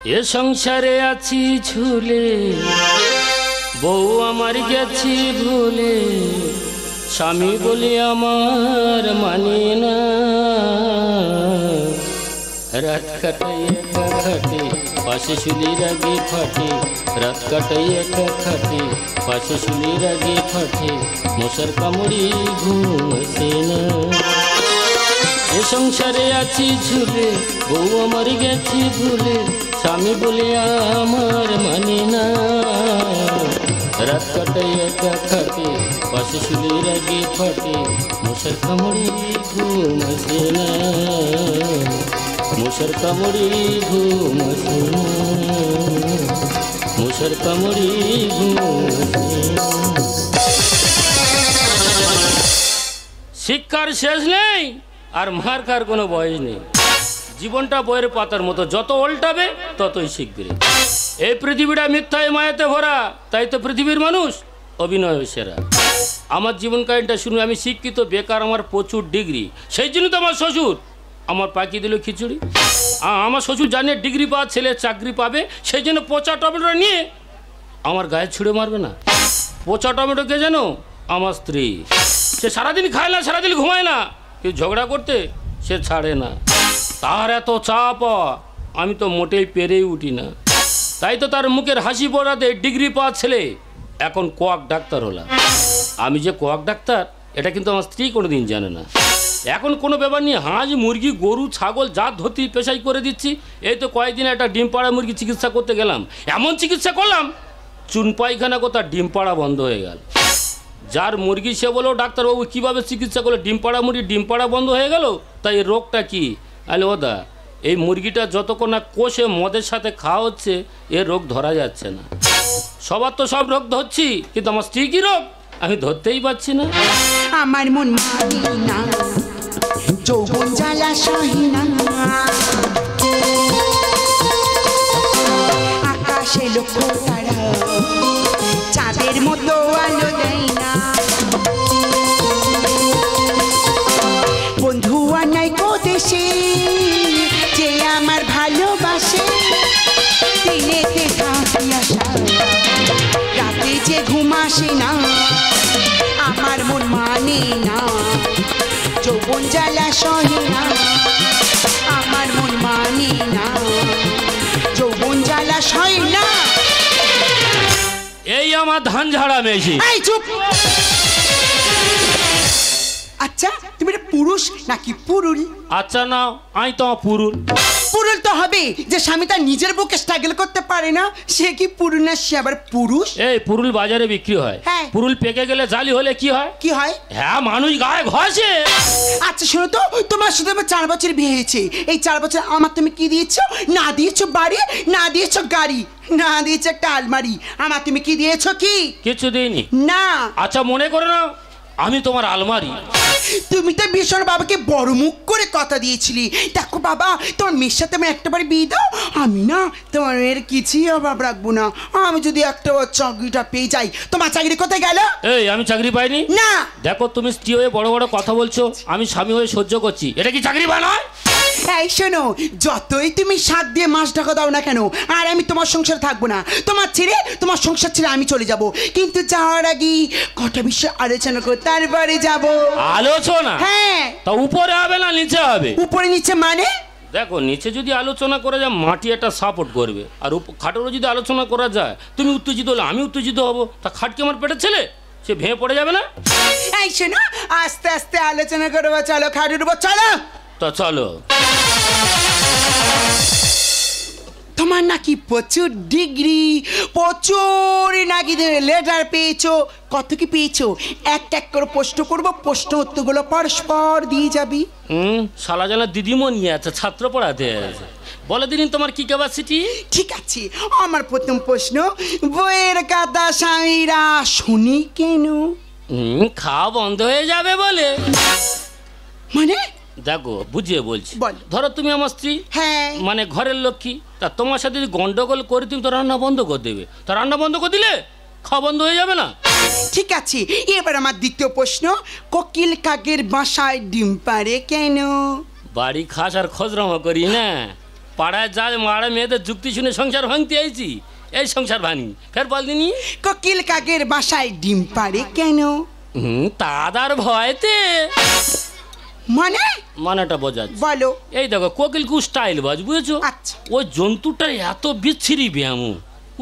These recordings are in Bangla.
এ সংসারে আছি ঝুলে, বউ আমার গেছি ভুলে, স্বামী বলে আমার মানে না। রাত কাটাই একা খাটে, পাশে শুলির আগে ফাটে। রাত কাটাই একা খাটে, পাশে শুলির আগে ফাটে। মশার কামড়ি ঘুম আসে না। এ সংসারে আছি ঝুলে, বউ আমার গেছি ভুলে, স্বামী বলে আমার মানে না। রাত কাটাই একা খাটে, পাশে শুলির আগে ফাটে। মশার কামড়ি ঘুম আসে না, মশার কামড়ি ঘুম আসে না, মশার কামড়ি ঘুম আসে না। শিক্ষার শেষ নেই আর মার খাওয়ার কোনো বয়স নেই। জীবনটা বইয়ের পাতার মতো, যত উল্টাবে ততই শিখবে। এই পৃথিবীটা মিথ্যায় মায়াতে ভরা, তাই তো পৃথিবীর মানুষ অভিনয় সেরা। আমার জীবন কাহিনীটা শুনে আমি শিক্ষিত, বেকার, আমার প্রচুর ডিগ্রি। সেই জন্য তো আমার শ্বশুর আমার পাকিয়ে দিল খিচুড়ি। আমার শ্বশুর জানে ডিগ্রি পাওয়া ছেলে চাকরি পাবে, সেই জন্য পচা টমেটো নিয়ে আমার গায়ে ছুঁড়ে মারবে না। পচা টমেটোকে যেন আমার স্ত্রী, সে সারাদিন খায় না, সারাদিন ঘুমায় না, কেউ ঝগড়া করতে সে ছাড়ে না। তার এত চাপ আমি তো মোটেই পেরেই উঠি না। তাই তো তার মুখের হাসি পড়াতে ডিগ্রি পাওয়া ছেলে এখন কোয়াক ডাক্তার হলাম। আমি যে কোয়াক ডাক্তার এটা কিন্তু আমার স্ত্রী কোনো দিন জানে না। এখন কোনো ব্যাপার নিয়ে হাঁস মুরগি গরু ছাগল যা ধরতি পেশাই করে দিচ্ছি। এই তো কয়েকদিন একটা ডিম পাড়া মুরগি চিকিৎসা করতে গেলাম, এমন চিকিৎসা করলাম চুন পায়খানা কোথা ডিম পাড়া বন্ধ হয়ে গেল। যার মুরগি সে বলো ডাক্তারবাবু কীভাবে চিকিৎসা করলো, ডিম পাড়া মুরগি ডিম পাড়া বন্ধ হয়ে গেল, তাই এই রোগটা কি? আলে ওদা এই মুরগিটা যতক্ষণ না কষে মদের সাথে খাওয়া হচ্ছে এর রোগ ধরা যাচ্ছে না। সবার তো সব রোগ ধরছি, কিন্তু আমার স্ত্রী কী রোগ আমি ধরতেই পারছি না। আমার মন মানে না, যৌবন জ্বালা সহি না, আকাশে লক্ষ্য তারা চাঁদের মতো আলো দেয় না। বন্ধু আনাই দেশে যে আমার ভালোবাসে, দিনেতে থাকি আশা, রাতে যে ঘুম আসে না। আমার মন মানে না, যৌবন জ্বালা সহে না। আমার মন মানে না, যৌবন জ্বালা সহে না। এই আমার ধান ঝাড়া মেশি। এই চুপ। আচ্ছা তুমি এটা পুরুষ নাকি পুরুল? আচ্ছা না, আমি তো পুরুল। পুরুল তো হবে যে স্বামী তার নিজের বুকে স্ট্রাগল করতে পারে না, সে কি পুরুল না, সে আবার পুরুষ? এই পুরুল বাজারে বিক্রি হয়। হ্যাঁ। পুরুল পেকে গেলে জালি হলে কি হয়? কি হয়? হ্যাঁ, মানুষ গায়ে ঘষে। আচ্ছা শোনো তো, তোমার সাথে আমার 4 বছর বিয়ে হয়েছে। এই 4 বছর আমার তুমি কি দিয়েছো? না দিয়েছো বাড়ি, না দিয়েছো গাড়ি, না দিয়েছো একটা আলমারি। আমার তুমি কি দিয়েছো? কি কিছু দিইনি। না। আচ্ছা মনে করো না আমি তোমার আলমারি। তুমি তো ভীষণ বাবাকে বড় মুখ করে কথা দিয়েছিলি, দেখো বাবা তোমার মেয়ের সাথে আমি একটা বাড়ি বিয়ে দাও, আমি না তোমার মেয়ের কিছুই অভাব রাখবো না। আমি যদি একটা চাকরিটা পেয়ে যাই। তোমার চাকরি কোথায় গেল? এই আমি চাকরি পাইনি। না। দেখো তুমি স্ত্রী হয়ে বড় বড় কথা বলছো, আমি স্বামী হয়ে সহ্য করছি, এটা কি চাকরি পায় নয়? এই শোনো, যতই তুমি শাক দিয়ে মাছ ঢাকা দাও না কেন, আর আমি তোমার সংসার থাকবো না। তোমার ছেড়ে, তোমার সংসার ছেড়ে আমি চলে যাব, কিন্তু যাওয়ার আগে কটা বিষয় আলোচনা করে তারপরে যাব। আলোচনা? হ্যাঁ। তা উপরে হবে না নিচে হবে? উপরে নিচে মানে? দেখো নিচে যদি আলোচনা করা যায় মাটি একটা সাপোর্ট করবে, আর খাটেরও যদি আলোচনা করা যায় তুমি উত্তেজিত হলে আমি উত্তেজিত হব, তা খাট কি আমার পেটের ছেলে? সে ভেঙে পড়ে যাবে না? এই শোনো, আস্তে আস্তে আলোচনা করবো, চলো খাটের উপর চলো। তা চলো। তোমার নাকি প্রচুর ডিগ্রি, প্রচুর নাকি লেটার পেয়েছো। কত কি পেয়েছো? একটা এক করে প্রশ্ন করবো, প্রশ্ন উত্তরগুলো পরস্পর দিয়ে যাবি। শালা জানা দিদিমণি আছে, ছাত্র পড়াতে আছে। বলে দিন তোমার কি ক্যাপাসিটি? ঠিক আছে, আমার প্রথম প্রশ্ন, বইয়ের কথা স্বামীরা শুনি কেন? খাওয়া বন্ধ হয়ে যাবে বলে। মানে? দেখো বুঝিয়ে বলছি। ধরো তুমি আমার স্ত্রী, হ্যাঁ, মানে ঘরের লক্ষ্মী, তা তোমার সাথে যদি গন্ডগোল করে তুমি তো রান্না বন্ধ করে দেবে, তা রান্না বন্ধ করে দিলে খাওয়া বন্ধ হয়ে যাবে না? ঠিক আছে, এবার আমার দ্বিতীয় প্রশ্ন, কোকিল কাকের বাসায় ডিম পাড়ে কেন? বাড়ি খাস আর খজরামা করি না, পাড়ায় যা মারা মেয়েদের যুক্তি শুনে সংসার ভাঙতে আইছি, এই সংসার ভাঙি ফের বল দিনি। কোকিল কাকের বাসায় ডিম পাড়ে কেন? তাদার ভয়তে। মানে? মানেটা বোঝাচ্ছি বলো। এই দেখো কোকিল কু স্টাইল বাজ, বুঝেছো? আচ্ছা। ওই জন্তুটা এত বিচ্ছিরি ব্যায়াম,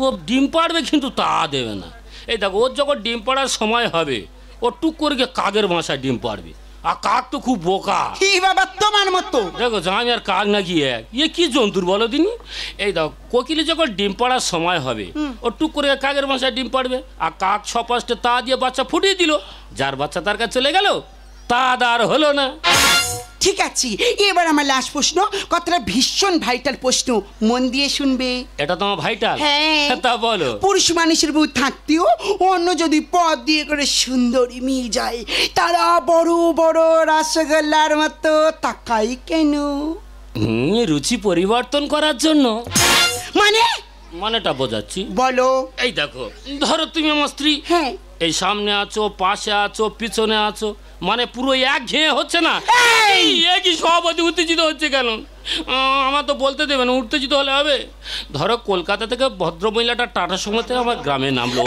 ও ডিম পাড়বে কিন্তু তা দেবে না। এই দেখো ওর যখন ডিম পাড়ার সময় হবে, ও টুক করে গিয়ে কাকের বাসায় ডিম পাড়বে। আর কাক তো খুব বোকা। কি বাবা তোমার মতো? দেখো আমি আর কাক নাকি এক, ইয়ে কি জন্তুর বলো দিনি। এই দেখো কোকিলে যখন ডিম পাড়ার সময় হবে, ও টুক করে কাকের বাসায় ডিম পাড়বে। আর কাক সপাশে তা দিয়ে বাচ্চা ফুটিয়ে দিল, যার বাচ্চা তার কাছে চলে গেল, তা আর হলো না। ঠিক আছে, এবার আমার লাস্ট প্রশ্ন, কথাটা ভীষণ ভাইটাল প্রশ্ন, মন দিয়ে শুনবে। এটা তোমার ভাইটাল? হ্যাঁ। তা বলো। পুরুষ মানুষের বউ থাকতেও অন্য যদি পথ দিয়ে করে সুন্দরী মেয়ে যায়, তারা বড় বড় রসগোল্লার মতো তাকাই কেন? রুচি পরিবর্তন করার জন্য। মানে? মানেটা বোঝাচ্ছি, বলো। এই দেখো ধরো তুমি আমার স্ত্রী, হ্যাঁ। এই সামনে আছো, পাশে আছো, পিছনে আছো, মানে পুরো এক ঘেয়ে হচ্ছে না। কি সব উত্তেজিত হচ্ছে কেন? আমার তো বলতে দেবে না, উত্তেজিত হলে হবে। ধরো কলকাতা থেকে ভদ্রমহিলাটা টাটা সময়তে আমার গ্রামে নামলো,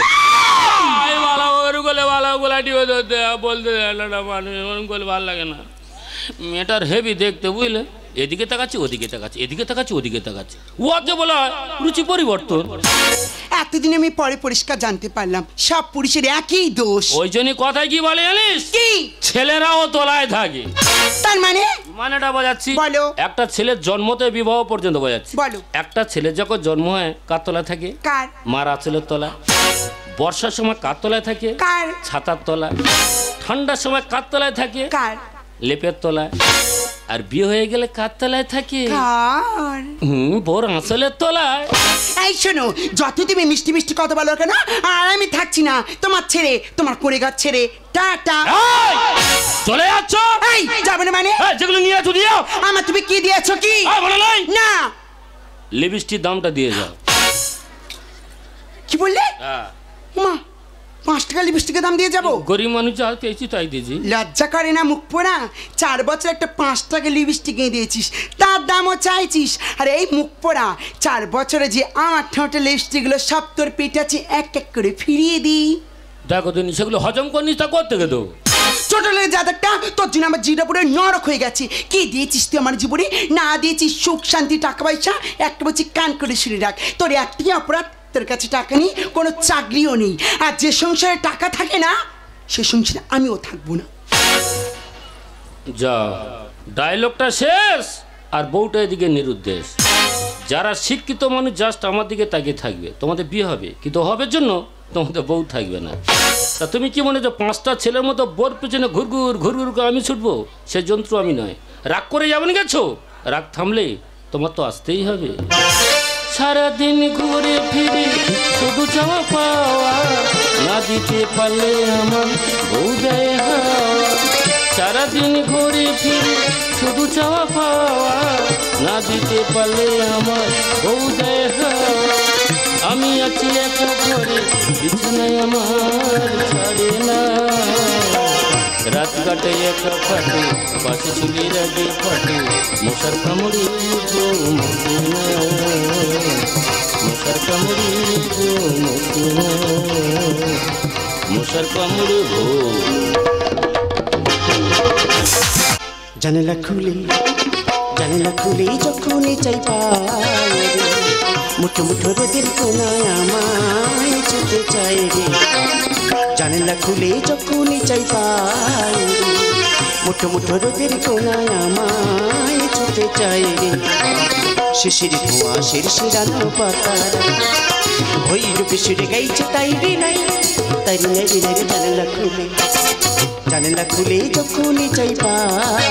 বলতে মানুষ ভালো লাগে না। মেয়েটার হেভি দেখতে, বুঝলে? এদিকে তাকাচ্ছি, ওদিকে তাকাচ্ছি, এদিকে তাকাচ্ছি, ওদিকে তাকাচ্ছি, ওকে বলা হয় রুচি পরিবর্তন। এতদিন আমি পরে পরিষ্কার জানতে পারলাম সব পুরুষের একই দোষ। ওই জন্য কথায় কি বলে জানিস? কি? ছেলেরাও তোলায় থাকে। তার মানে? মানেটা বোঝাচ্ছি, বলো। একটা ছেলের জন্মতে বিবাহ পর্যন্ত বোঝাচ্ছি। বলো। একটা ছেলে যখন জন্ম হয় কার তলায় থাকে? কার? মার আঁচলের তলা। বর্ষার সময় কার তলায় থাকে? কার? ছাতার তলায়। ঠান্ডার সময় কার তলায় থাকে? কার? লেপের তলায়। আর বিয়ে হয়ে গেলে কার তলায় থাকে? কার? বোর আঁচলের তলায়। এই শোনো, যত তুমি মিষ্টি মিষ্টি কথা বলো কেন, আর আমি থাকছি না তোমার ছেড়ে, তোমার করে গাছ ছেড়ে। টাটা। চলে যাচ্ছ? এই যাবে না মানে? যেগুলো নিয়ে আছো দিও। আমার তুমি কি দিয়েছো? কি বলো নাই? না। লিপস্টিক দামটা দিয়ে যাও। কি বললে? মা, 5 টাকা লিপস্টিকের দাম দিয়ে যাবো? গরিব মানুষ যা পেয়েছি তাই দিয়েছি। লজ্জা করে না মুখ পোড়া? 4 বছর একটা 5 টাকা লিপস্টিক এনে দিয়েছিস, তার দামও চাইছিস? আর এই মুখ পোড়া, 4 বছরে যে আমার ঠোঁটে লিপস্টিকগুলো সব তোর পেটে আছে, এক এক করে ফিরিয়ে দিই। দেখো তুমি সেগুলো হজম করনিস, তা করতে গেতো ছোট লেগে যাদেরটা, তোর জন্য আমার জীবনটা পুরো নরক হয়ে গেছে। কি দিয়েছিস তুই আমার জীবনে? না দিয়েছিস সুখ শান্তি টাকা পয়সা। একটা বলছি কান করে শুনে রাখ, তোর একটি অপরাধ, তোর কাছে টাকা নেই, কোনো চাকরিও নেই। আর যে সংসারে টাকা থাকে না, সে সংসারে আমিও থাকবো না। যা ডায়লগটা শেষ, আর বউটা এদিকে নিরুদ্দেশ। যারা শিক্ষিত মানুষ জাস্ট আমার দিকে তাকিয়ে থাকবে, তোমাদের বিয়ে হবে, কিন্তু হবের জন্য তোমাদের বউ থাকবে না। তা তুমি কি মনে হচ্ছে 5টা ছেলের মতো বোর পেছনে ঘুরঘুর ঘুরঘুর করে আমি ছুটবো? সে যন্ত্র আমি নয়। রাগ করে যাবেন গেছো, রাগ থামলে তোমার তো আসতেই হবে। সারাদিন ঘুরে ফিরে শুধু চাওয়া পাওয়া, না দিতে পারলে আমার বউ দেয় হাওয়া। সারাদিন ঘুরে ফিরে শুধু চাওয়া পাওয়া, না দিতে পারলে আমার বউ দেয় হাওয়া। আমি আছি একা ঘরে, বিছানায় আমার ছাড়ে না। রাত কাটে একা ফাটে, পাশে চুলির আগে ফাটে, মশার কামড়ে মশে না, মশার কামড়ে মশে না, মশার কামড়ে ভো। জানালা খুলে যখনই চাই পাই, মুঠো মুঠো রোদের কোনায় আমায় ছুটে চাই রে। জানালা খুলে যখনই চাই পাই, মুঠো মুঠো রোদের কোনায় আমায় ছুটে চাই রে। শিশির ধোঁয়া শিরশিরানো পাতা, ওই রূপে সুরে গাইছে তাই রে নাই, তাই রে নাই রে নাই। জানালা খুলে যখনই চাই পাই,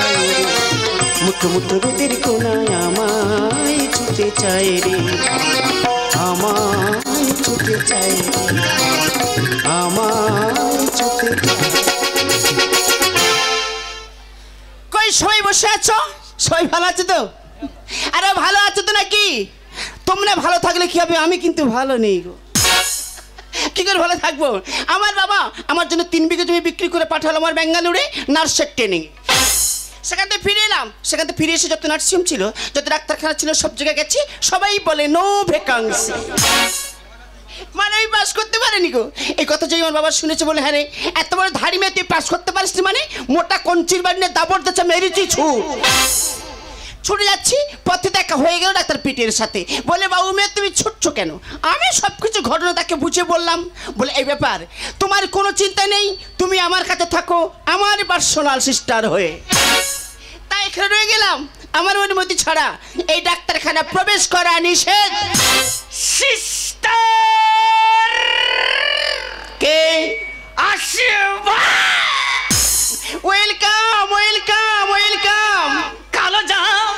মুঠো মুঠো রোদের কোনায় আমায় ছুটে চাই রে, আমায় ছুটে চাই রে, আমায় ছুটে। কই সবাই বসে আছো? সবাই ভালো আছো তো? আরে ভালো আছো তো নাকি? তোমরা ভালো থাকলে কি হবে? আমি কিন্তু ভালো নেই গো। কি করে ভালো থাকবো? আমার বাবা আমার জন্য 3 বিঘা জমি বিক্রি করে পাঠালো আমার বেঙ্গালুরে নার্সের ট্রেনিং। সেখান থেকে ফিরে এলাম, সেখান থেকে ফিরে এসে যত নার্সিং ছিল, যত ডাক্তারখানা ছিল, সব জায়গায় গেছি, সবাই বলে নো ভ্যাকান্সি, মানে আমি পাস করতে পারিনি গো। এই কথা যে আমার বাবা শুনেছে বলে, হ্যাঁ রে এত বড় ধাড়ি মেয়ে তুই পাস করতে পারিস নি, মানে মোটা কঞ্চির বাড়ি নিয়ে দাবর দিচ্ছে, মেরেছি ছুটে যাচ্ছি, পথে দেখা হয়ে গেল ডাক্তার পিটের সাথে। বলে বাবু মেয়ে তুমি ছুটছো কেন? আমি সব কিছু ঘটনা তাকে বুঝিয়ে বললাম। বলে এই ব্যাপার, তোমার কোনো চিন্তা নেই, তুমি আমার কাছে থাকো আমার পার্সোনাল সিস্টার হয়ে। তাই এখানে রয়ে গেলাম, আমার অনুমতি ছাড়া এই ডাক্তারখানা প্রবেশ করা নিষেধ। সিস্টার কে আসে? Welcome welcome welcome. কালো জাম,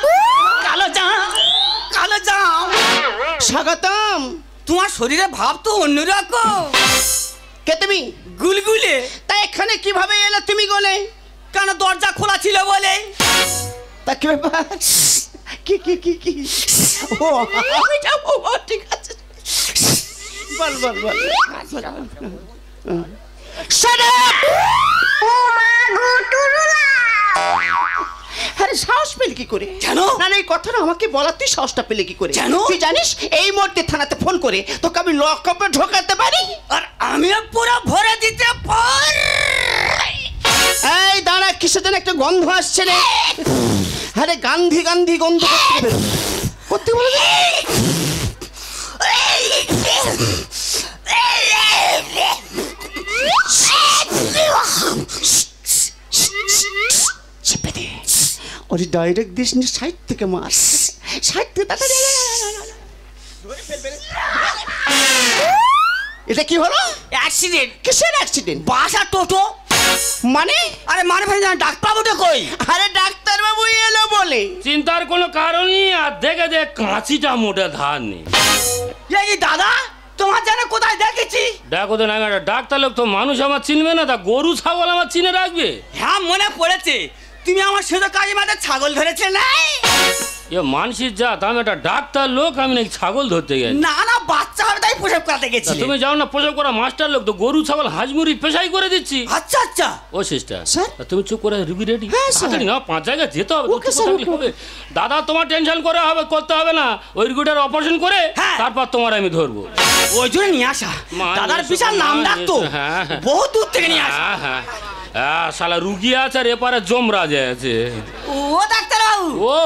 কালো জাম, কালো জাম, স্বাগতম। তোমার শরীরে ভাব তো অন্যরকম। কে তুমি? গুলগুলে। তা এখানে কিভাবে এলে তুমি গোলে? কেন দরজা খোলা ছিল বলে। তা কি ব্যাপার? কি কি কি কি? ও এটা ও ঠিক আছে, বল বল বল। Shut up! আরে সাহস পেলে কি করে? জানো না না, এই কথাটা আমাকে বলা, তুই সাহসটা পেলে কি করে? জানো তুই জানিস এই মুহূর্তে থানাতে ফোন করে তোকে আমি লকআপে ঢোকাতে পারি, আর আমিও পুরো ভরে দিতে পারি। এই দাঁড়া, কিসের যেন একটা গন্ধ আসছে রে। আরে গান্ধী গান্ধী গন্ধ করতে বলে চেপে দে, ওরে ডাইরেক্ট দিস নি, সাইড থেকে মার, সাইড থেকে। এটা কি হলো? অ্যাক্সিডেন্ট। কিসের অ্যাক্সিডেন্ট? বাস আর টোটো। মানে? আরে মানে ভাই না, ডাক্তারবাবুটা কই? আরে ডাক্তার বাবু এলো বলে। চিন্তার কোনো কারণ নেই, আর দেখে দেখ কাঁচিটা মোটে ধার নেই। এই দাদা, তোমার জানে কোথায় দেখেছি? দেখো তো না, একটা ডাক্তার লোক তো মানুষ আমার চিনবে না, তা গরু ছাগল আমার চিনে রাখবে। হ্যাঁ মনে পড়েছে, তুমি আমার সাথে কাজে মাঝে ছাগল ধরেছে না? এ মানসির জাত, আমি একটা ডাক্তার লোক, আমি নাকি ছাগল ধরতে গেছি? না না, বাচ্চা হবে তাই প্রসব করাতে তা গেছি। তুমি যাও না, প্রসব করা মাস্টার লোক তো, গরু ছাগল হাঁস মুরগি পেশাই করে দিচ্ছি। আচ্ছা আচ্ছা। ও সিস্টার, স্যার? তুমি চুপ করে রুগী রেডি? হ্যাঁ, স্যার। না 5 জায়গায় যেতে হবে, ওকে, স্যার, ওকে। হবে। দাদা তোমার টেনশন করতে হবে না, ওই রুগীটার অপারেশন করে হ্যাঁ। তারপর তোমার আমি ধরবো। ওই জন্য নিয়ে আসা, মা দাদার নিয়ে এসো, বিশাল নাম মা ডাকতো, নিয়ে এসো, হ্যাঁ, হ্যাঁ। বহু দূর থেকে নিয়ে আসা। হ্যাঁ হ্যাঁ হ্যাঁ, শালা রুগী আছে আর এপারে যমরাজ আছে। ও ডাক্তারবাবু, ও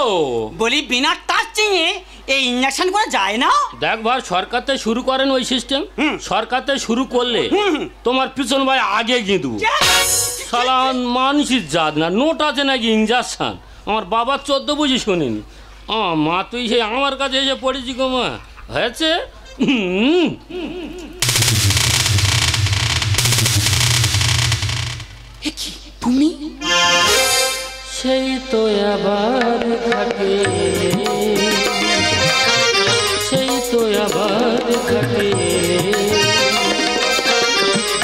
বলি বিনা টাচ চিঙে এই ইঞ্জেকশন করা যায় না? দেখ ভাই, সরকার থেকে শুরু করেন ওই সিস্টেম, সরকার থেকে শুরু করলে তোমার পিছন ভাই আগে গিঁদবো। শালা মানুষের জাত না, নোট আছে নাকি ইঞ্জেকশন? আমার বাবার 14 বুঝি শুনিনি। মা তুই সেই আমার কাছে এসে পড়েছি গো মা, হয়েছে। তুমি? সেই তো আবার ঘাটে, সেই তো আবার ঘাটে,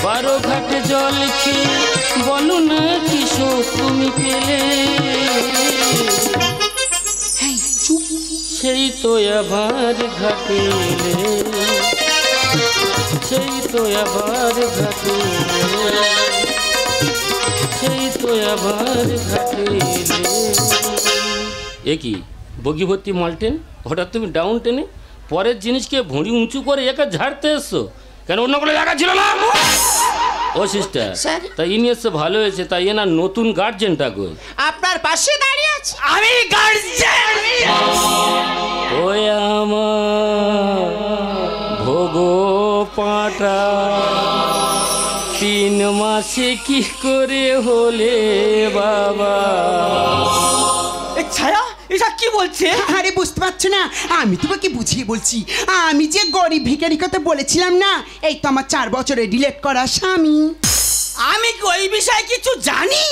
12 ঘাটে জল খেয়ে বলো না কিশোর তুমি পেলে। সেই তো আবার ঘাটে, সেই তো আবার ঘাটে, সেই তো আবার ঘাটে। এ কি বগি ভর্তি মালটেন, হঠাৎ তুমি ডাউন টেনে পরের জিনিসকে ভুঁড়ি উঁচু করে একে ঝাড়তে এসছো কেন? অন্য কোনো জায়গা ছিল না? ও সিস্টার, স্যার? তাই ইনি এসছে ভালো হয়েছে। তাই এনার নতুন গার্জেনটা কই? আপনার পাশে দাঁড়িয়ে আছে। আমি গার্জেন। ওই আমার ভোগো পাটা 3 মাসে কি করে হলে বাবা? এ ছায়া, এটা কি বলছে? আরে বুঝতে পারছো না, আমি তোমাকে বুঝিয়ে বলছি। আমি যে গরিব ভিখারি কথা বলেছিলাম না, এই তো আমার 4 বছরে ডিলেট করা স্বামী। আমি কি ওই বিষয়ে কিছু জানি?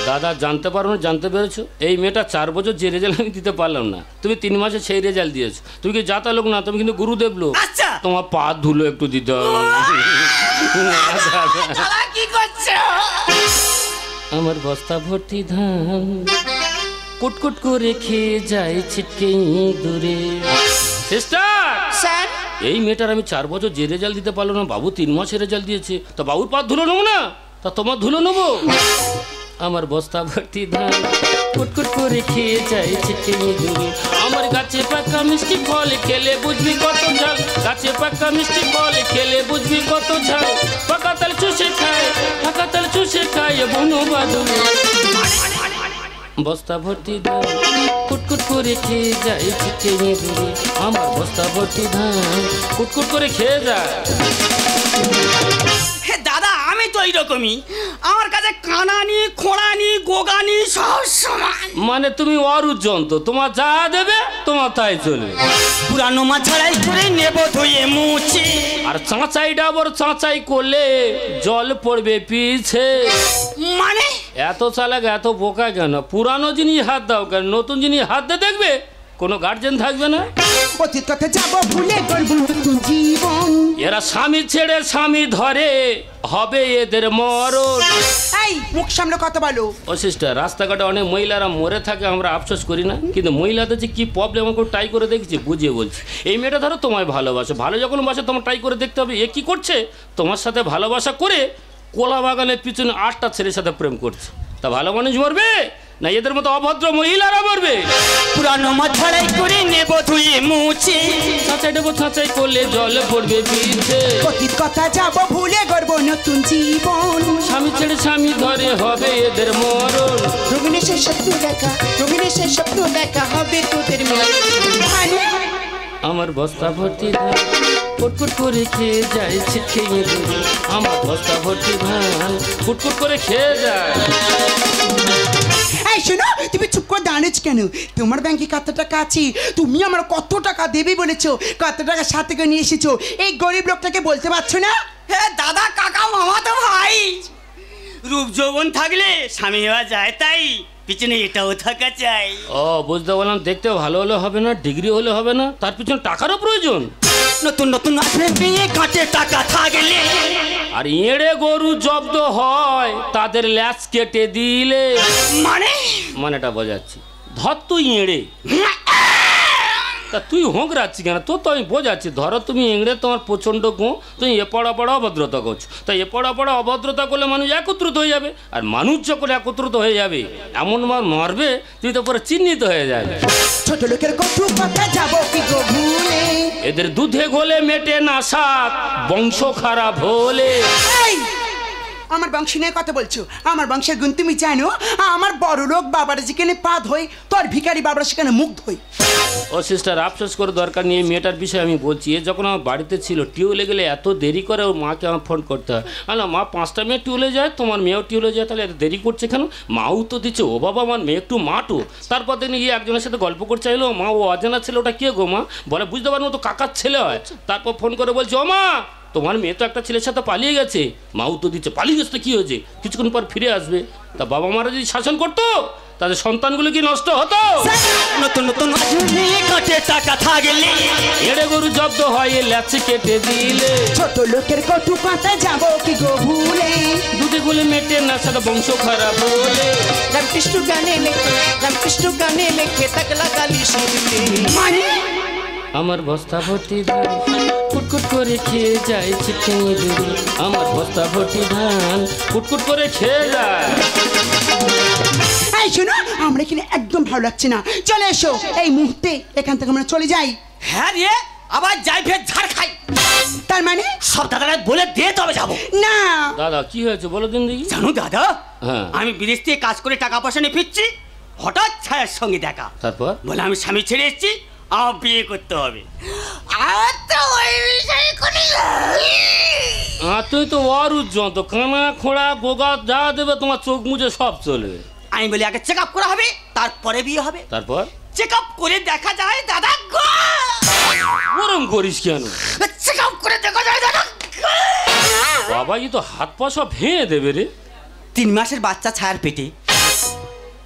দাদা জানতে পারো না, জানতে পেরেছো? এই মেয়েটা 4 বছর যে রেজাল্ট আমি দিতে পারলাম না, তুমি 3 মাসে সেই রেজাল্ট দিয়েছো। তুমি কি জাতা লোক না, তুমি কিন্তু গুরুদেব লোক। আচ্ছা, তোমার পা ধুলো একটু দিতে হবে। দাদা কি করছো? আমার বস্তা ভর্তি ধান কুটকুট করে খেয়ে যায় ছিটকে দূরে। Sister sir? এই মেয়েটার আমি 4 বছর যে রেজাল্ট দিতে পারলো না, বাবু 3 মাসের রেজাল্ট দিয়েছে। তা বাবুর পা ধুলো নেবো না, তা তোমার ধুলো নেবো? আমার বস্তা ভর্তি ধান কুটকুট করে খেয়ে যায় ছিটকে ইঁদুরে আমার গাছে পাকা মিষ্টি ফল খেলে বুঝবি কত ঝাল গাছে পাকা মিষ্টি ফল খেলে বুঝবি কত ঝাল পাকা তাল চুষে খায় বনু বাদুড়ে বস্তা ভর্তি ধান কুটকুট করে খেয়ে যায় ছিটকে ইঁদুরে আমার বস্তা ভর্তি ধান কুটকুট করে খেয়ে যায়। হে দাদা আমি তো এইরকমই, আমার কাছে কানানি খোঁড়ানি গোগানি সব সমান। মানে তুমি অরুজন্ত, তোমার যা দেবে তোমার তাই চলবে। পুরানো মাছ ছাড়াই করে নেব ধুয়ে মুছে, আর চাঁচাই ডাবর চাঁচাই করলে জল পড়বে পিছে। মানে এত চালাক এত বোকা কেন? পুরানো জিনিস হাত দাও কেন? নতুন জিনিস হাত দিয়ে দেখবে কোনো গার্জেন থাকবে না। অতীত কথা যাব ভুলে গড়ব নতুন জীবন। এরা স্বামী ছেড়ে স্বামী ধরে হবে এদের মরণ। এই মুখ সামনে কথা বলো। ও সিস্টার, রাস্তাঘাটে অনেক মহিলারা মরে থাকে, আমরা আফসোস করি না, কিন্তু মহিলাদের যে কী প্রবলেম আমাকে ট্রাই করে দেখছি, বুঝিয়ে বলছি। এই মেয়েটা ধরো তোমায় ভালোবাসে, ভালো যখন বাসে তোমার ট্রাই করে দেখতে হবে এ কী করছে। তোমার সাথে ভালোবাসা করে কোলা বাগানের পিছনে 8টা ছেলের সাথে প্রেম করছে। তা ভালো মানুষ মরবে না এদের মতো অভদ্র মহিলারা মরবে? পুরানো মাছ ছাড়াই করে নেব ধুয়ে মুছে, ছাঁচাই দেবো ছাঁচাই করলে জল পড়বে পিছে। অতীত কথা যাব ভুলে গড়ব নতুন জীবন। স্বামী ছেড়ে স্বামী ধরে হবে এদের মরণ। রবিনেশের স্বপ্ন দেখা, রবিনেশের স্বপ্ন দেখা হবে তোদের মানে আমার বস্তা ভর্তি ধান কুটকুট করে খেয়ে যায় ছিটকে ইঁদুরে আমার বস্তা ভর্তি ধান কুটকুট করে খেয়ে যায়। এই শোনো, তুমি চুপ করে দাঁড়িয়েছ কেন? তোমার ব্যাংকে কত টাকা আছে? তুমি আমার কত টাকা দেবে বলেছো, কত টাকা সাথে করে নিয়ে এসেছো, এই গরিব লোকটাকে বলতে পারছো না? হে দাদা কাকা মামা তো ভাই, রূপ যৌবন থাকলে স্বামী হওয়া যায়, তাই পিছনে এটাও থাকা চাই। ও বুঝতে বললাম, দেখতে ভালো হলে হবে না, ডিগ্রি হলে হবে না, তার পিছনে টাকারও প্রয়োজন। নতুন নতুন আসবে বিয়ে কাটে টাকা থাকলে, আর এড়ে গরু জব্দ হয় তাদের ল্যাচ কেটে দিলে। মানেটা বোঝাচ্ছি, ধর তুই এড়ে, তা তুই হোঁকরাচ্ছি কেন? তো আমি বোঝাচ্ছি, ধরো তুমি এঁড়ে, তোমার প্রচণ্ড গো, তুমি এপড়া পড়া অভদ্রতা করছো। তাই এপড়া পড়া অভদ্রতা করলে মানুষ একত্রিত হয়ে যাবে, আর মানুষ যখন একত্রিত হয়ে যাবে এমন মারবে তুই তো পরে চিহ্নিত হয়ে যাবে। ছোট লোকের কটু কথা যাব কি গো ভুলে, এদের দুধে গোলে মেটে না স্বাদ, বংশ খারাপ হলে। এই আমার বংশ নিয়ে কথা বলছো? আমার বংশের গুণ তুমি জানো? আমার বড় লোক বাবারা যেখানে পা ধোয়, তোর ভিখারি বাবারা সেখানে মুখ ধোয়। ও সিস্টার, আফসোস করে দরকার নিয়ে মেয়েটার বিষয়ে আমি বলছি। এ যখন আমার বাড়িতে ছিল, টিউলে গেলে এত দেরি করে ওর মাকে আমার ফোন করতে হয়। না মা 5টা মেয়ে টিউলে যায়, তোমার মেয়েও টিউলে যায়, তাহলে এত দেরি করছে কেন? মাও তো দিচ্ছে, ও বাবা আমার মেয়ে একটু মাটো। তারপর দিন গিয়ে একজনের সাথে গল্প করতে চাইলো, মা ও অজানা ছেলে, ওটা কে গো মা? বলে বুঝতে পারবো তো কাকার ছেলে হয়। তারপর ফোন করে বলছে, ও মা তোমার মেয়ে তো একটা ছেলের সাথে পালিয়ে গেছে। মাও তো দিচ্ছে, পালিয়ে গেছে তো কী হয়েছে, কিছুক্ষণ পর ফিরে আসবে। তা বাবা মারা যদি শাসন করতো তাদের সন্তানগুলো কি নষ্ট হতো? নতুন নতুন কাটে টাকা থাকলে, এড়ে গরু জব্দ হয় ল্যাচে কেটে দিলে। ছোট লোকের কটু কথা যাব কি গো ভুলে, দুধে গুলে মেটে না সাদা বংশ খারাপ হলে। রামকৃষ্ণ গানে লেখে, রামকৃষ্ণ গানে লেখে তাকলা গালি শুনলে। আমার বস্তা ভর্তি ধান কুটকুট করে খেয়ে যায় ছিটকে ইঁদুরে আমার বস্তা ভর্তি ধান কুটকুট করে খেয়ে যায়। এই শোনো, আমরা এখানে একদম ভালো লাগছে না, চলে এসো এই মুহূর্তে এখান থেকে আমরা চলে যাই। হ্যাঁ রে, আবার যাই ফের ঝাড় খাই। তার মানে সব দাদারা বলে দিয়ে তবে যাবো না। দাদা কি হয়েছে বলো দিন দেখি। জানো দাদা, হ্যাঁ আমি বিদেশ থেকে কাজ করে টাকা পয়সা নিয়ে ফিরছি, হঠাৎ ছায়ার সঙ্গে দেখা। তারপর বলে আমি স্বামী ছেড়ে এসেছি, আমার বিয়ে করতে হবে। আর তো ওই বিষয়ে তুই তো অরুজন্ত, কানা খোঁড়া গোগা যা দেবে তোমার চোখ মুজে সব চলবে। আমি বলি আগে চেক আপ করা হবে, তারপরে বিয়ে হবে। তারপর চেক আপ করে দেখা যায় দাদা গো, গরম করিস কেন? চেক আপ করে দেখা যায় দাদা বাবা ই তো হাত পা সব ভেঙে দেবে রে। 3 মাসের বাচ্চা ছায়ার পেটে।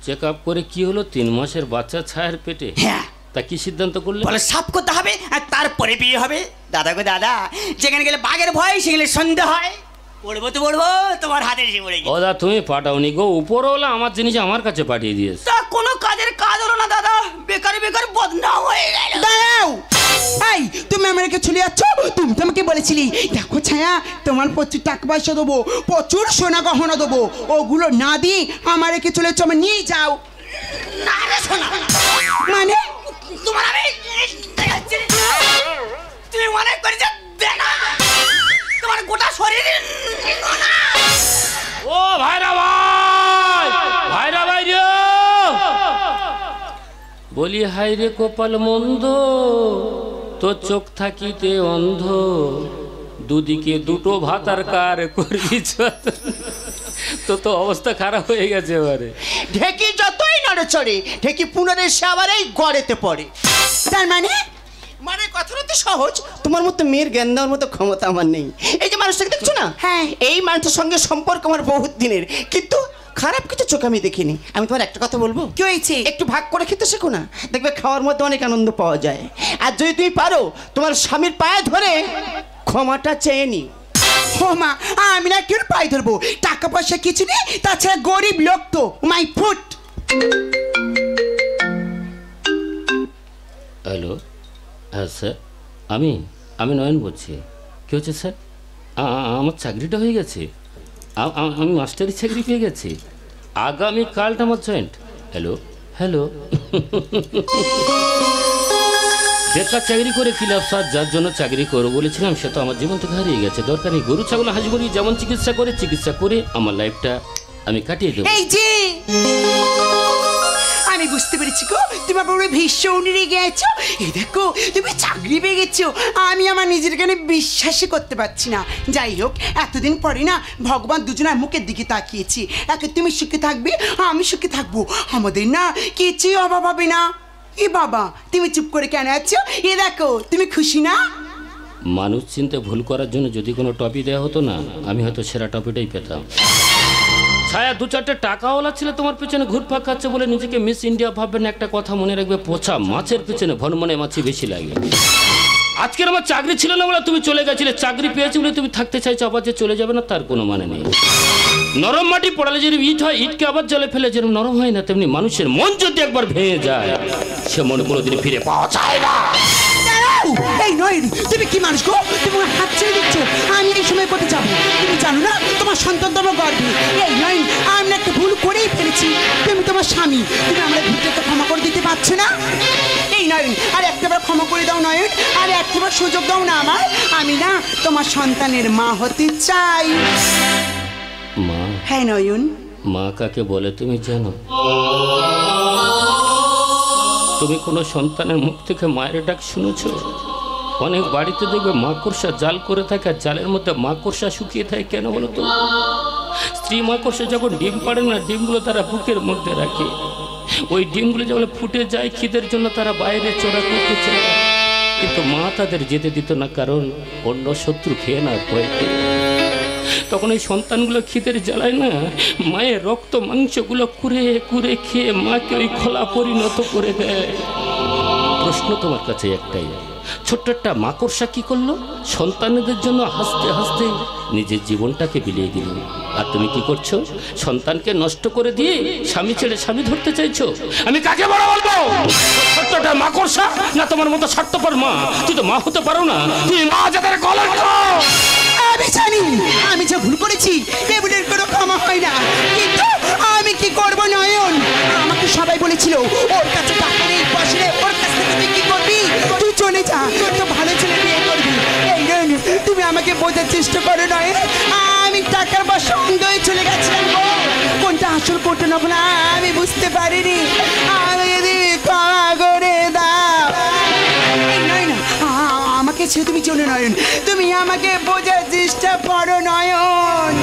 চেক আপ করে কি হলো? 3 মাসের বাচ্চা ছায়ের পেটে। হ্যাঁ। তা কি সিদ্ধান্ত করলে? বলে সাফ করতে হবে আর তারপরে বিয়ে হবে। দাদা গো দাদা, যেখানে গেলে বাঘের ভয় সেখানে সন্দেহ হয়। পড়বো তো পড়বো, তোমার হাতে এসে পড়ে গেছে। ও দা তুমি পাঠাওনি গো, উপরওয়ালা আমার জিনিস আমার কাছে পাঠিয়ে দিয়েছে। তা কোনো কাজের কাজ হলো না দাদা, বেকার বেকার বদনাম হয়ে গেল। দাঁড়াও, এই তুমি আমাকে চলে যাচ্ছ? তুমি তো আমাকে বলেছিলি দেখো ছায়া তোমার প্রচুর টাকা পয়সা দেবো, প্রচুর সোনা গহনা দেবো, ওগুলো না দিয়ে আমার রেখে চলেছ, আমার নিয়ে যাও। না রে শোনা, মানে তোমার আমি তুমি মনে করি যে দেনা তোমার গোটা শরীর ও ভাইরা ভাই, ভাইরা ভাই রে, বলি হাই রে কপাল মন্দ, তোর চোখ থাকিতে অন্ধ, দুদিকে দুটো ভাতার কার করবি তো তো অবস্থা খারাপ হয়ে গেছে এবারে। ঢেকি যতই নড়ে চড়ে ঢেকি পুনরের সে আবার এই গড়েতে পড়ে। তার মানে মানে কথাটা তো সহজ, তোমার মতো মেয়ের জ্ঞান দেওয়ার মতো ক্ষমতা আমার নেই। এই যে মানুষটাকে দেখছো না, হ্যাঁ এই মানুষের সঙ্গে সম্পর্ক আমার বহুত দিনের, কিন্তু খারাপ কিছু চোখে আমি দেখিনি। আমি তোমার একটা কথা বলবো, কি হয়েছে? একটু ভাগ করে খেতে শেখো না, দেখবে খাওয়ার মধ্যে অনেক আনন্দ পাওয়া যায়। আর যদি তুমি পারো তোমার স্বামীর পায়ে ধরে ক্ষমাটা চেয়ে নি। ও মা, আমি না কেউ পাই ধরবো, টাকা পয়সা কিছু নেই, তাছাড়া গরিব লোক তো, মাই ফুট। হ্যালো, হ্যাঁ স্যার, আমি নয়ন বলছি। কী হচ্ছে স্যার? আমার চাকরিটা হয়ে গেছে, আমি মাস্টারি চাকরি পেয়ে গেছি, আগামীকালটা আমার জয়েন্ট। হ্যালো হ্যালো বেকার চাকরি করে কি লাভ স্যার? যার জন্য চাকরি করবো বলেছিলাম সে তো আমার জীবন থেকে হারিয়ে গেছে। দরকার নেই, গরু ছাগল হাঁস মুরগি যেমন চিকিৎসা করে আমার লাইফটা আমি কাটিয়ে দেবো। এই যে আমি বুঝতে পেরেছি গো, তুমি আমার উপরে ভীষণ রেগে গেছো। এই দেখো তুমি চাকরি পেয়ে গেছো, আমি আমার নিজের গানে বিশ্বাসই করতে পারছি না। যাই হোক, এতদিন পরে না ভগবান দুজনের মুখের দিকে তাকিয়েছি, একে তুমি সুখে থাকবে, আমি সুখে থাকবো, আমাদের না কিছুই অভাব হবে না। এ বাবা, তুমি চুপ করে কেন আছো? এ দেখো তুমি খুশি না? মানুষ চিনতে ভুল করার জন্য যদি কোনো টপি দেওয়া হতো না, আমি হয়তো সেরা টপিটাই পেতাম। ছায়া, দু চারটে টাকাওয়ালা ছিল তোমার পেছনে ঘুরপাক খাচ্ছে বলে নিজেকে মিস ইন্ডিয়া ভাববেন না। একটা কথা মনে রাখবে, পচা মাছের পেছনে ভনমনে মাছি বেশি লাগে। আজকের আমার চাকরি ছিল না বলে তুমি চলে গেছিলে, চাকরি পেয়েছি বলে তুমি থাকতে চাইছো, আবার যে চলে যাবে না তার কোনো মানে নেই। নরম মাটি পড়ালে যেরকম ইট হয়, ইটকে আবার জলে ফেলে যেরকম নরম হয় না, তেমনি মানুষের মন যদি একবার ভেঙে যায় সে মন কোনোদিন ফিরে পাওয়া যায় না। এই নয়, তুমি কি মানুষ গো? তুমি হাত ছেড়ে দিচ্ছ, আমি এই সময় কোথায় যাবো? তুমি জানো না তোমার সন্তান তোমার গর্বে। এই নয়, আমি একটা ভুল করেই ফেলেছি, তুমি তোমার স্বামী, তুমি আমার ভুলটা তো ক্ষমা করে দিতে পারছো না? এই নয়, আর একটাবার ক্ষমা করে দাও নয়ন, আর একটাবার সুযোগ দাও না আমার, আমি না তোমার সন্তানের মা হতে চাই। মা? হ্যাঁ নয়ন। মা কাকে বলে তুমি জানো? তুমি কোনো সন্তানের মুখ থেকে মায়ের ডাক শুনেছো? অনেক বাড়িতে দেখবে মাকড়সা জাল করে থাকে, আর জালের মধ্যে মাকড়সা শুকিয়ে থাকে। কেন বলো তো? স্ত্রী মাকড়সা যখন ডিম পাড়ে না, ডিমগুলো তারা বুকের মধ্যে রাখে, ওই ডিমগুলো যখন ফুটে যায় খিদের জন্য তারা বাইরে চড়া করতে চায়, কিন্তু মা তাদের যেতে দিত না, কারণ অন্য শত্রু খেয়ে না ভয়তে। তখন ওই সন্তানগুলো খিদের জ্বালায় না, মায়ের রক্ত মাংসগুলো কুড়ে কুড়ে খেয়ে মাকে ওই খোলা পরিণত করে দেয়। প্রশ্ন তোমার কাছে একটাই, ছোট্ট একটা মাকড়সা কি করলো? সন্তানদের জন্য হাসতে হাসতে নিজের জীবনটাকে বিলিয়ে দিল। আর তুমি কি করছো? সন্তানকে নষ্ট করে দিয়ে স্বামী ছেড়ে স্বামী ধরতে চাইছো। আমি কাকে বড় বলবো? ছোট্টটা মাকড়সা না তোমার মতো স্বার্থপর মা? তুই তো মা হতে পারো না, তুই মা যাদের কলঙ্ক। আমি জানি আমি যে ভুল করেছি, এগুলোর কোনো ক্ষমা হয় না, কিন্তু আমি কি করব নয়ন? আমাকে সবাই বলেছিল ওর কাছে টাকা নেই, পয়সা নেই, ওর কাছ থেকে তুই কি করবি? তুই চলে যা, তো ভালো ছেলে বিয়ে করবি। এই নয়ন, তুমি আমাকে বোঝার চেষ্টা করো নয়ন, আমি টাকার বশে অন্ধ হয়ে চলে গেছিলাম গো। কোনটা আসল কোনটা নকল আমি বুঝতে পারিনি, আমি যদি ক্ষমা করে দাও। এই নয়ন, আমাকে ছেড়ে তুমি চলে নয়ন, তুমি আমাকে বোঝার চেষ্টা করো নয়ন,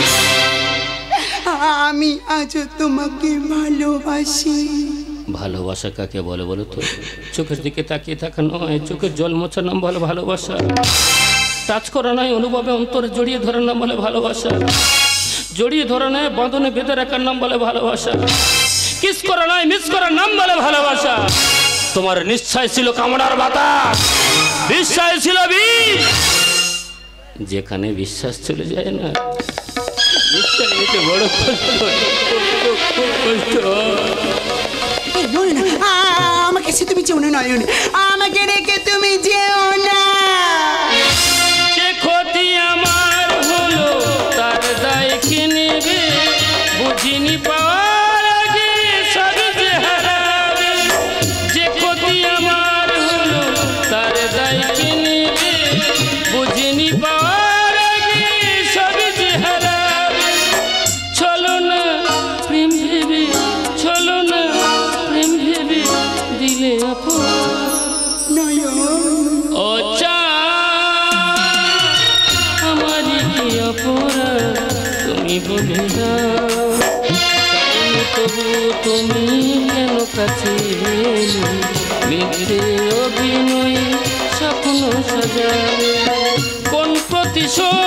আমি আজও তোমাকে ভালোবাসি। ভালোবাসা কাকে বলে বলো তো? চোখের দিকে তাকিয়ে থাকা নয়, চোখের জল মোছা নাম বলে ভালোবাসা। টাচ করা নয়, অনুভবে অন্তরে জড়িয়ে ধরার নাম বলে ভালোবাসা। জড়িয়ে ধরা নয়, বাঁধনে বেঁধে রাখার নাম বলে ভালোবাসা। কিস করা নয়, মিস করার নাম বলে ভালোবাসা। তোমার নিশ্চয় ছিল কামড়ার বাতাস, বিশ্বাস ছিল বিষ। যেখানে বিশ্বাস চলে যায় না, নিশ্চয় এতে বড় কষ্ট। আমাকে সে তুমি যেও না নয়ন, আমাকে রেখে তুমি যেও না। সে বলে দাও তবু তুমি কেন কাছে এলে মিথ্যে অভিনয় স্বপ্ন সাজালে কোন প্রতিশোধ